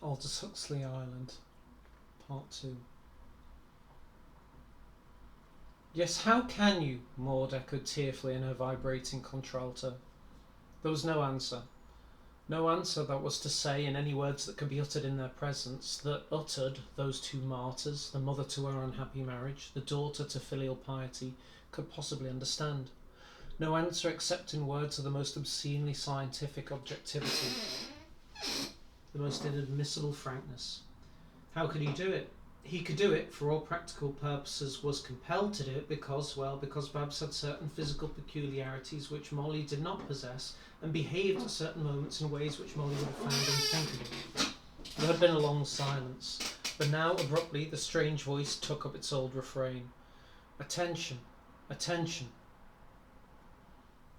Aldous Huxley Island, Part 2. Yes, how can you? Maud echoed tearfully in her vibrating contralto. There was no answer. No answer, that was to say, in any words that could be uttered in their presence, that uttered those two martyrs, the mother to her unhappy marriage, the daughter to filial piety, could possibly understand. No answer except in words of the most obscenely scientific objectivity, the most inadmissible frankness. How could he do it? He could do it, for all practical purposes was compelled to do it because Babs had certain physical peculiarities which Molly did not possess, and behaved at certain moments in ways which Molly would have found unthinkable. There had been a long silence, but now abruptly the strange voice took up its old refrain. Attention, attention.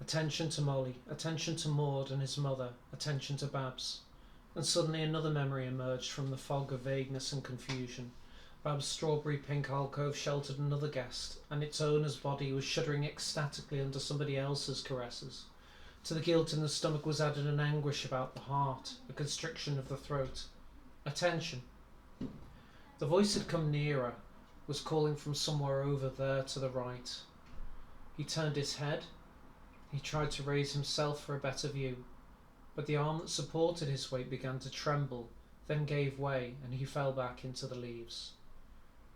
Attention to Molly, attention to Maud and his mother, attention to Babs. And suddenly another memory emerged from the fog of vagueness and confusion. Bab's strawberry-pink alcove sheltered another guest, and its owner's body was shuddering ecstatically under somebody else's caresses. To the guilt in the stomach was added an anguish about the heart, a constriction of the throat. Attention. The voice had come nearer, was calling from somewhere over there to the right. He turned his head. He tried to raise himself for a better view, but the arm that supported his weight began to tremble, then gave way, and he fell back into the leaves.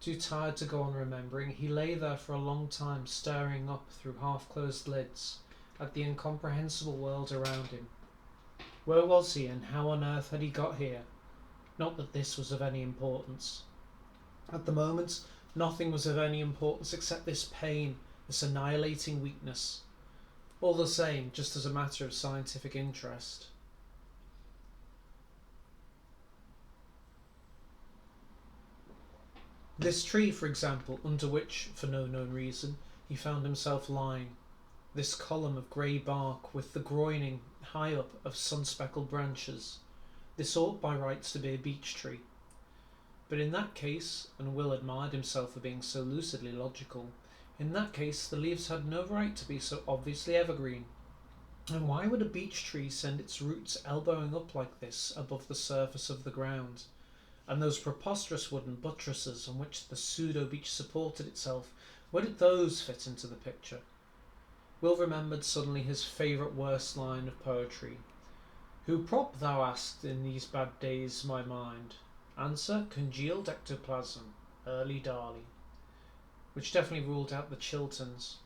Too tired to go on remembering, he lay there for a long time, staring up through half-closed lids at the incomprehensible world around him. Where was he, and how on earth had he got here? Not that this was of any importance. At the moment, nothing was of any importance except this pain, this annihilating weakness. All the same, just as a matter of scientific interest. This tree, for example, under which, for no known reason, he found himself lying. This column of grey bark with the groining, high up, of sun-speckled branches. This ought by rights to be a beech tree. But in that case, and Will admired himself for being so lucidly logical, in that case the leaves had no right to be so obviously evergreen. And why would a beech tree send its roots elbowing up like this above the surface of the ground? And those preposterous wooden buttresses on which the pseudo-beech supported itself, where did those fit into the picture? Will remembered suddenly his favourite worst line of poetry. Who prop, thou asked, in these bad days my mind? Answer, congealed ectoplasm, early Darley. Which definitely ruled out the Chilterns.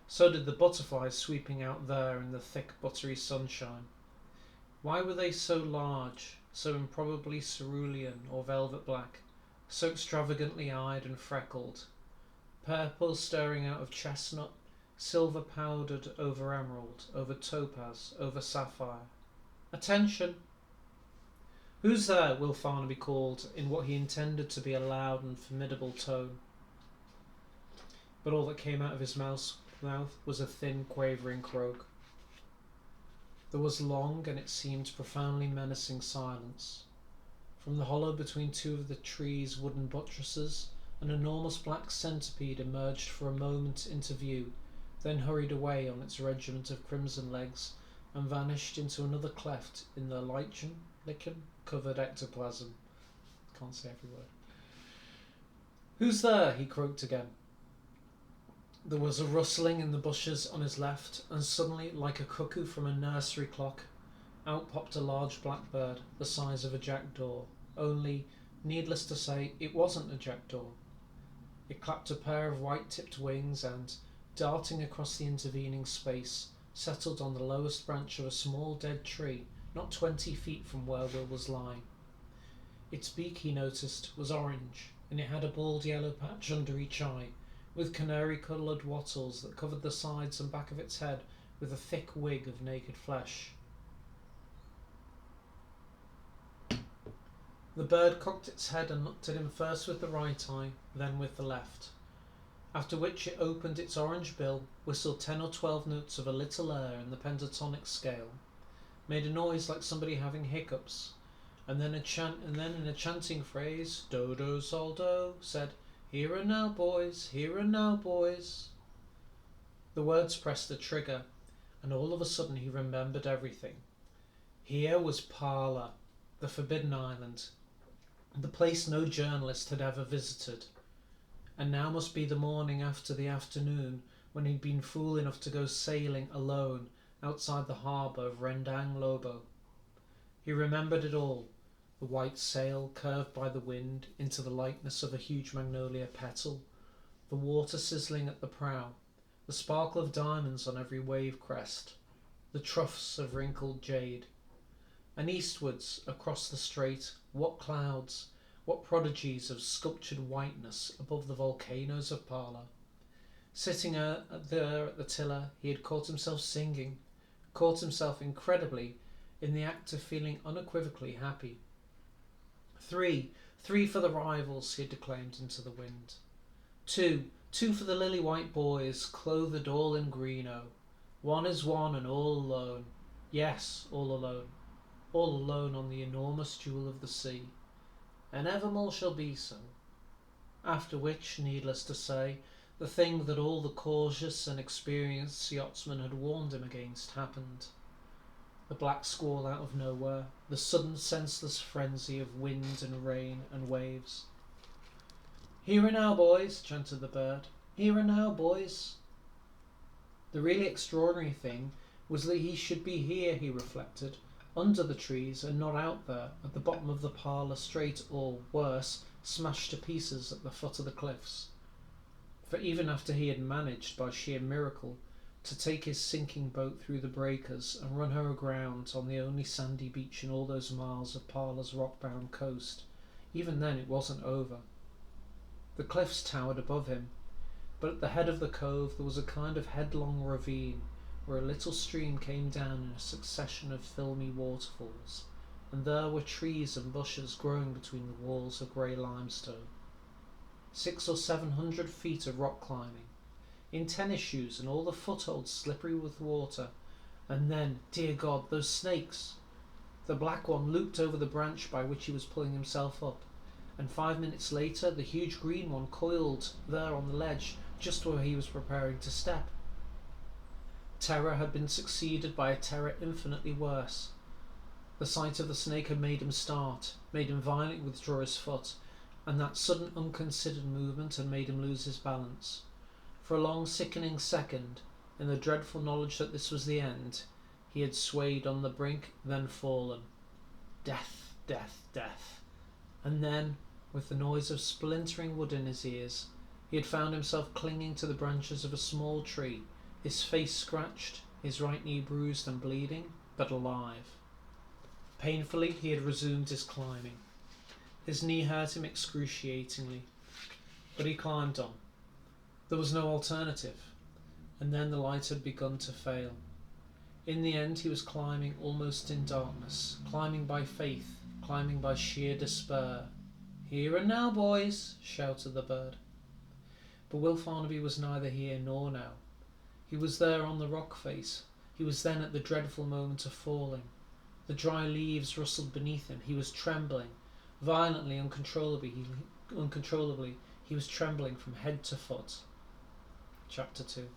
So did the butterflies sweeping out there in the thick buttery sunshine. Why were they so large, so improbably cerulean or velvet black, so extravagantly eyed and freckled? Purple stirring out of chestnut, silver powdered over emerald, over topaz, over sapphire. Attention! Who's there? Will Farnaby called, in what he intended to be a loud and formidable tone. But all that came out of his mouth was a thin, quavering croak. There was long, and it seemed profoundly menacing silence. From the hollow between two of the tree's wooden buttresses, an enormous black centipede emerged for a moment into view, then hurried away on its regiment of crimson legs, and vanished into another cleft in the lichen-covered ectoplasm. Can't say every word. Who's there? He croaked again. There was a rustling in the bushes on his left, and suddenly, like a cuckoo from a nursery clock, out popped a large blackbird, the size of a jackdaw. Only, needless to say, it wasn't a jackdaw. It clapped a pair of white-tipped wings and, darting across the intervening space, settled on the lowest branch of a small dead tree, not 20 feet from where Will was lying. Its beak, he noticed, was orange, and it had a bald yellow patch under each eye, with canary-coloured wattles that covered the sides and back of its head with a thick wig of naked flesh. The bird cocked its head and looked at him first with the right eye, then with the left, after which it opened its orange bill, whistled 10 or 12 notes of a little air in the pentatonic scale, made a noise like somebody having hiccups, and then in a chanting phrase, do do sol do, said, "Here and now, boys, here and now, boys." The words pressed the trigger, and all of a sudden he remembered everything. Here was Parlour, the Forbidden Island, the place no journalist had ever visited. And now must be the morning after the afternoon when he'd been fool enough to go sailing alone outside the harbour of Rendang Lobo. He remembered it all, the white sail curved by the wind into the likeness of a huge magnolia petal, the water sizzling at the prow, the sparkle of diamonds on every wave crest, the troughs of wrinkled jade. And eastwards, across the strait, what clouds, what prodigies of sculptured whiteness above the volcanoes of Parla. Sitting there at the tiller, he had caught himself singing, caught himself incredibly in the act of feeling unequivocally happy. Three for the rivals, he had declaimed into the wind. Two for the lily-white boys, clothed all in greeno. One is one and all alone. Yes, all alone on the enormous jewel of the sea, and evermore shall be so. After which, needless to say, the thing that all the cautious and experienced yachtsmen had warned him against happened. The black squall out of nowhere, the sudden senseless frenzy of wind and rain and waves. "Here and now, boys," chanted the bird. "Here and now, boys." The really extraordinary thing was that he should be here, he reflected, under the trees and not out there at the bottom of the Parla Strait, or, worse, smashed to pieces at the foot of the cliffs. For even after he had managed, by sheer miracle, to take his sinking boat through the breakers and run her aground on the only sandy beach in all those miles of Parla's rock-bound coast, even then it wasn't over. The cliffs towered above him, but at the head of the cove there was a kind of headlong ravine where a little stream came down in a succession of filmy waterfalls, and there were trees and bushes growing between the walls of grey limestone. 600 or 700 feet of rock climbing, in tennis shoes and all the footholds slippery with water, and then, dear God, those snakes! The black one looped over the branch by which he was pulling himself up, and 5 minutes later the huge green one coiled there on the ledge just where he was preparing to step. Terror had been succeeded by a terror infinitely worse. The sight of the snake had made him start, made him violently withdraw his foot, and that sudden unconsidered movement had made him lose his balance. For a long sickening second, in the dreadful knowledge that this was the end, he had swayed on the brink, then fallen. Death, death, death. And then, with the noise of splintering wood in his ears, he had found himself clinging to the branches of a small tree, his face scratched, his right knee bruised and bleeding, but alive. Painfully he had resumed his climbing. His knee hurt him excruciatingly, but he climbed on. There was no alternative, and then the light had begun to fail. In the end he was climbing almost in darkness, climbing by faith, climbing by sheer despair. "Here and now, boys," shouted the bird. But Will Farnaby was neither here nor now. He was there on the rock face. He was then at the dreadful moment of falling. The dry leaves rustled beneath him. He was trembling, violently, uncontrollably. He was trembling from head to foot. Chapter 2.